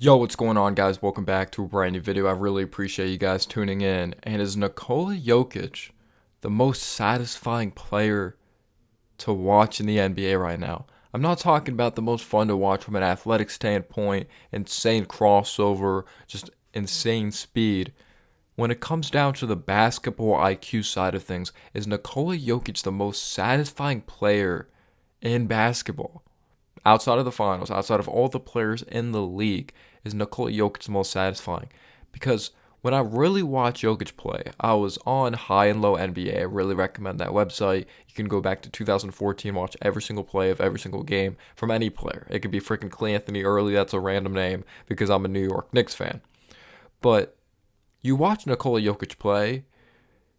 Yo, what's going on, guys? Welcome back to a brand new video. I really appreciate you guys tuning in. And is Nikola Jokic the most satisfying player to watch in the NBA right now? I'm not talking about the most fun to watch from an athletic standpoint, insane crossover, just insane speed. When it comes down to the basketball IQ side of things, is Nikola Jokic the most satisfying player in basketball? Outside of the finals, outside of all the players in the league, is Nikola Jokic the most satisfying? Because when I really watch Jokic play, I was on High and Low NBA. I really recommend that website. You can go back to 2014, watch every single play of every single game from any player. It could be freaking Clay Anthony Early, that's a random name because I'm a New York Knicks fan. But you watch Nikola Jokic play,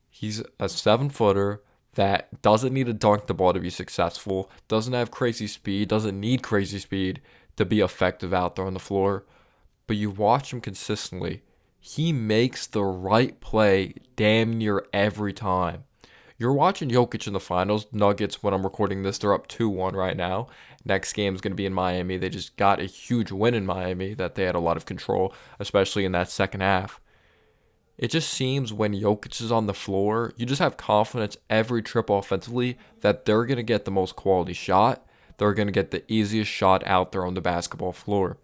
he's a 7 footer that doesn't need to dunk the ball to be successful, doesn't have crazy speed, doesn't need crazy speed to be effective out there on the floor. But you watch him consistently, he makes the right play damn near every time. You're watching Jokic in the finals. Nuggets, when I'm recording this, they're up 2-1 right now. Next game is going to be in Miami. They just got a huge win in Miami that they had a lot of control, especially in that second half. It just seems when Jokic is on the floor, you just have confidence every trip offensively that they're going to get the most quality shot. They're going to get the easiest shot out there on the basketball floor.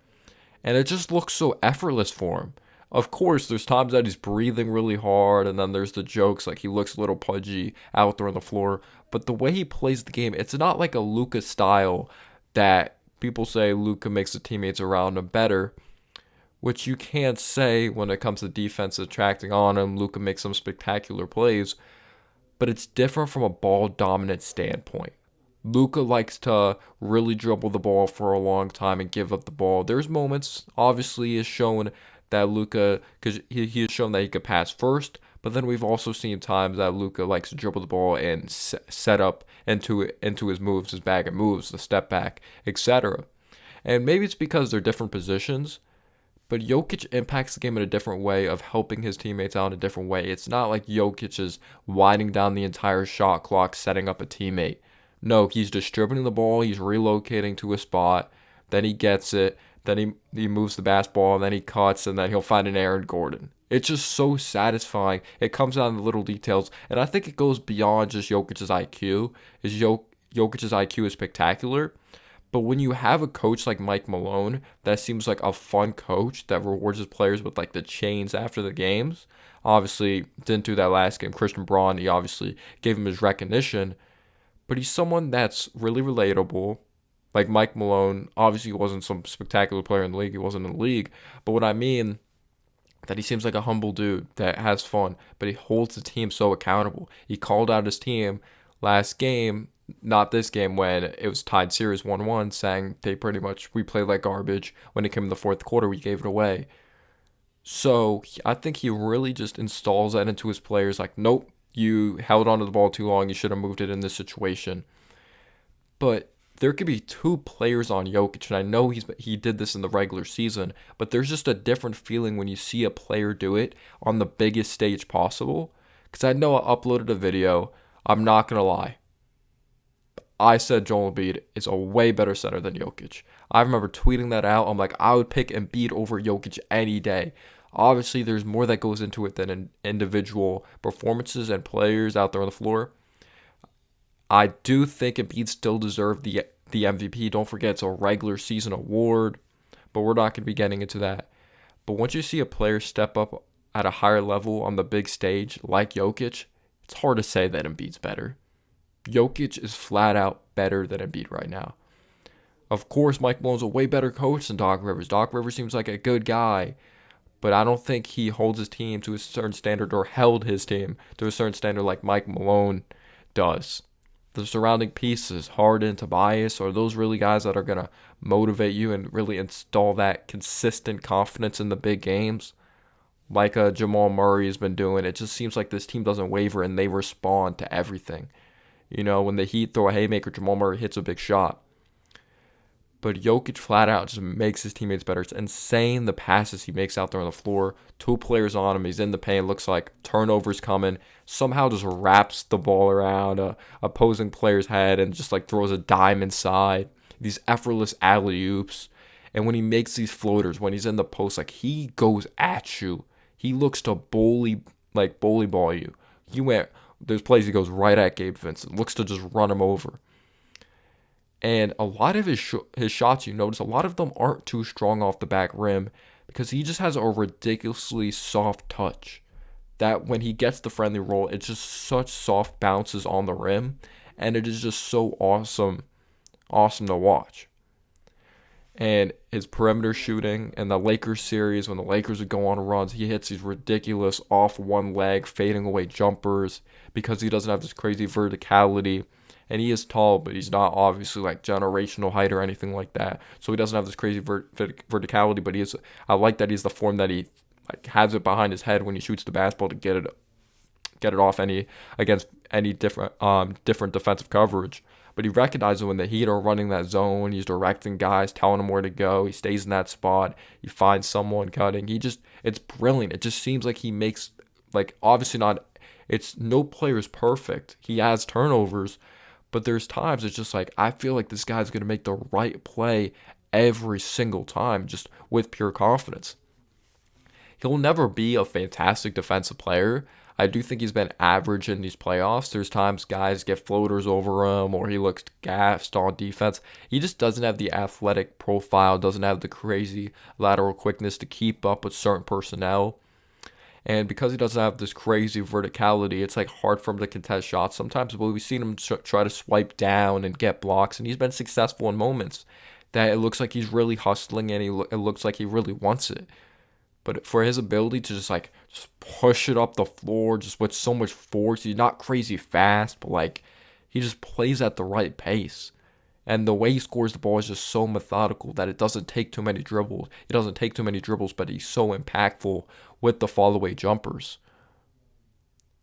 And it just looks so effortless for him. Of course, there's times that he's breathing really hard, and then there's the jokes like he looks a little pudgy out there on the floor. But the way he plays the game, it's not like a Luka style that people say Luka makes the teammates around him better, which you can't say when it comes to defense attracting on him. Luka makes some spectacular plays, but it's different from a ball dominant standpoint. Luka likes to really dribble the ball for a long time and give up the ball. There's moments, obviously, is shown that Luka, because he has shown that he could pass first, but then we've also seen times that Luka likes to dribble the ball and set up into his moves, his bag of moves, the step back, etc. And maybe it's because they're different positions, but Jokic impacts the game in a different way of helping his teammates out in a different way. It's not like Jokic is winding down the entire shot clock, setting up a teammate. No, he's distributing the ball, he's relocating to a spot, then he gets it, then he moves the basketball, then he cuts, and then he'll find an Aaron Gordon. It's just so satisfying. It comes down to the little details, and I think it goes beyond just Jokic's IQ. Jokic's IQ is spectacular, but when you have a coach like Mike Malone, that seems like a fun coach that rewards his players with like the chains after the games. Obviously, didn't do that last game. Christian Braun, he obviously gave him his recognition, but he's someone that's really relatable. Like Mike Malone, obviously he wasn't some spectacular player in the league. He wasn't in the league, but what I mean that he seems like a humble dude that has fun, but he holds the team so accountable. He called out his team last game, not this game when it was tied series 1-1, saying we played like garbage. When it came in the fourth quarter, we gave it away. So I think he really just installs that into his players like, nope, you held onto the ball too long. You should have moved it in this situation. But there could be two players on Jokic, and I know he did this in the regular season, but there's just a different feeling when you see a player do it on the biggest stage possible. Because I know I uploaded a video. I'm not gonna lie. I said Joel Embiid is a way better center than Jokic. I remember tweeting that out. I'm like, I would pick Embiid over Jokic any day. Obviously, there's more that goes into it than individual performances and players out there on the floor. I do think Embiid still deserved the MVP. Don't forget it's a regular season award, but we're not going to be getting into that. But once you see a player step up at a higher level on the big stage like Jokic, it's hard to say that Embiid's better. Jokic is flat out better than Embiid right now. Of course, Mike Malone's a way better coach than Doc Rivers. Doc Rivers seems like a good guy, but I don't think he holds his team to a certain standard or held his team to a certain standard like Mike Malone does. The surrounding pieces, Harden, Tobias, are those really guys that are going to motivate you and really install that consistent confidence in the big games? Like Jamal Murray has been doing, it just seems like this team doesn't waver and they respond to everything. You know, when the Heat throw a haymaker, Jamal Murray hits a big shot. But Jokic flat out just makes his teammates better. It's insane the passes he makes out there on the floor. Two players on him. He's in the paint. Looks like turnovers coming. Somehow just wraps the ball around a opposing player's head and just like throws a dime inside. These effortless alley oops. And when he makes these floaters, when he's in the post, like he goes at you. He looks to bully ball you. There's plays he goes right at Gabe Vincent, looks to just run him over. And a lot of his shots, you notice, a lot of them aren't too strong off the back rim because he just has a ridiculously soft touch. That when he gets the friendly roll, it's just such soft bounces on the rim, and it is just so awesome to watch. And his perimeter shooting in the Lakers series, when the Lakers would go on runs, he hits these ridiculous off one leg, fading away jumpers because he doesn't have this crazy verticality. And he is tall, but he's not obviously like generational height or anything like that. So he doesn't have this crazy verticality, but I like that he's the form that he like has it behind his head when he shoots the basketball to get it off against any different defensive coverage. But he recognizes when the Heat are running that zone, he's directing guys, telling them where to go. He stays in that spot. He finds someone cutting. It's brilliant. It just seems like he makes, like, obviously not, no player is perfect. He has turnovers, but there's times it's just like, I feel like this guy's going to make the right play every single time, just with pure confidence. He'll never be a fantastic defensive player. I do think he's been average in these playoffs. There's times guys get floaters over him or he looks gassed on defense. He just doesn't have the athletic profile, doesn't have the crazy lateral quickness to keep up with certain personnel. And because he doesn't have this crazy verticality, it's like hard for him to contest shots. Sometimes we've seen him try to swipe down and get blocks, and he's been successful in moments that it looks like he's really hustling and it looks like he really wants it. But for his ability to just push it up the floor just with so much force, he's not crazy fast, but like he just plays at the right pace. And the way he scores the ball is just so methodical that it doesn't take too many dribbles. He doesn't take too many dribbles, but he's so impactful with the fall-away jumpers.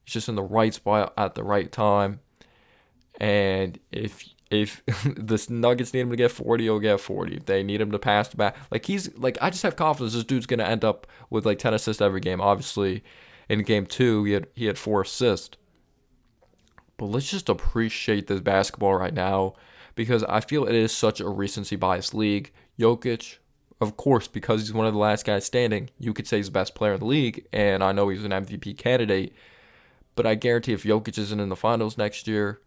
He's just in the right spot at the right time. And if the Nuggets need him to get 40, he'll get 40. If they need him to pass the back, I just have confidence this dude's gonna end up with like 10 assists every game. Obviously, in game 2, he had 4 assists. But let's just appreciate this basketball right now because I feel it is such a recency bias league. Jokic, of course, because he's one of the last guys standing, you could say he's the best player in the league, and I know he's an MVP candidate. But I guarantee if Jokic isn't in the finals next year,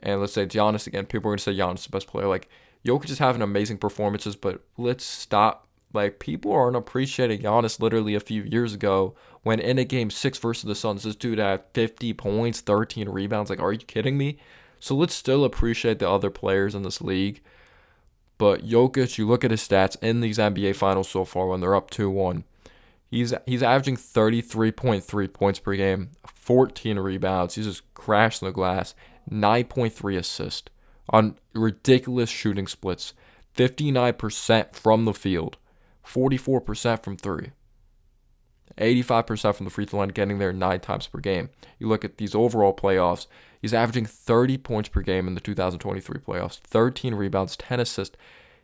and let's say it's Giannis again, people are going to say Giannis is the best player. Like, Jokic is having amazing performances, but let's stop. Like, people aren't appreciating Giannis literally a few years ago when in a game 6 versus the Suns, this dude had 50 points, 13 rebounds. Like, are you kidding me? So let's still appreciate the other players in this league. But Jokic, you look at his stats in these NBA finals so far when they're up 2-1. He's averaging 33.3 points per game, 14 rebounds. He's just crashing the glass. 9.3 assists on ridiculous shooting splits, 59% from the field, 44% from 3, 85% from the free throw line, getting there 9 times per game. You look at these overall playoffs, he's averaging 30 points per game in the 2023 playoffs, 13 rebounds, 10 assists.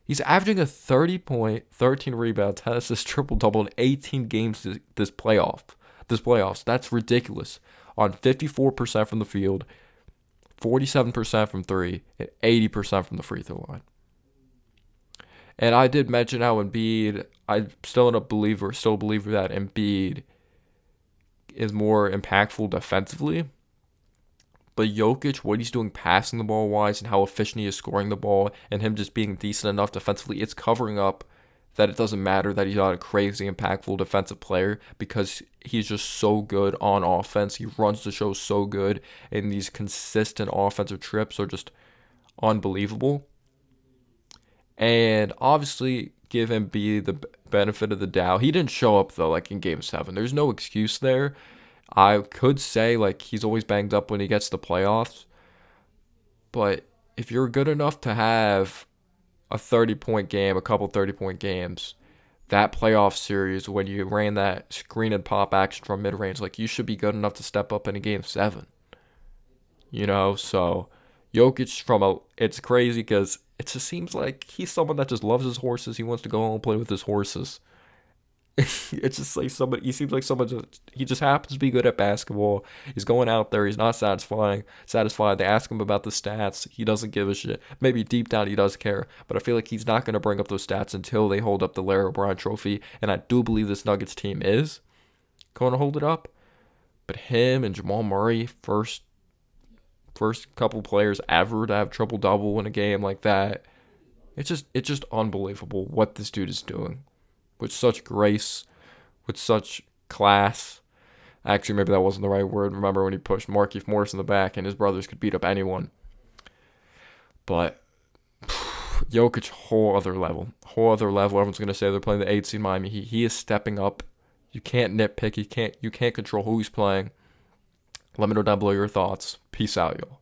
He's averaging a 30 point, 13 rebound, 10 assists, triple-double in 18 games this playoffs. That's ridiculous. On 54% from the field, 47% from 3, and 80% from the free throw line. And I did mention how Embiid, I'm still a believer that Embiid is more impactful defensively. But Jokic, what he's doing passing the ball wise and how efficient he is scoring the ball and him just being decent enough defensively, it's covering up that it doesn't matter that he's not a crazy impactful defensive player because he's just so good on offense. He runs the show so good, and these consistent offensive trips are just unbelievable. And obviously, give Embiid the benefit of the doubt. He didn't show up, though, like in Game 7. There's no excuse there. I could say, like, he's always banged up when he gets to the playoffs. But if you're good enough to have a 30-point game, a couple 30-point games, that playoff series when you ran that screen and pop action from mid-range, like, you should be good enough to step up in a Game 7. So Jokic it's crazy because it just seems like he's someone that just loves his horses. He wants to go home and play with his horses. It's just like somebody. He seems like someone. He just happens to be good at basketball. He's going out there. He's not satisfying. Satisfied. They ask him about the stats. He doesn't give a shit. Maybe deep down he does care, but I feel like he's not going to bring up those stats until they hold up the Larry O'Brien Trophy. And I do believe this Nuggets team is going to hold it up. But him and Jamal Murray, first couple players ever to have triple double in a game like that. It's just unbelievable what this dude is doing with such grace, with such class. Actually, maybe that wasn't the right word. Remember when he pushed Markieff Morris in the back and his brothers could beat up anyone. But Jokic, whole other level. Everyone's gonna say they're playing the 8 seed Miami. He is stepping up. You can't nitpick. You can't control who he's playing. Let me know down below your thoughts. Peace out, y'all.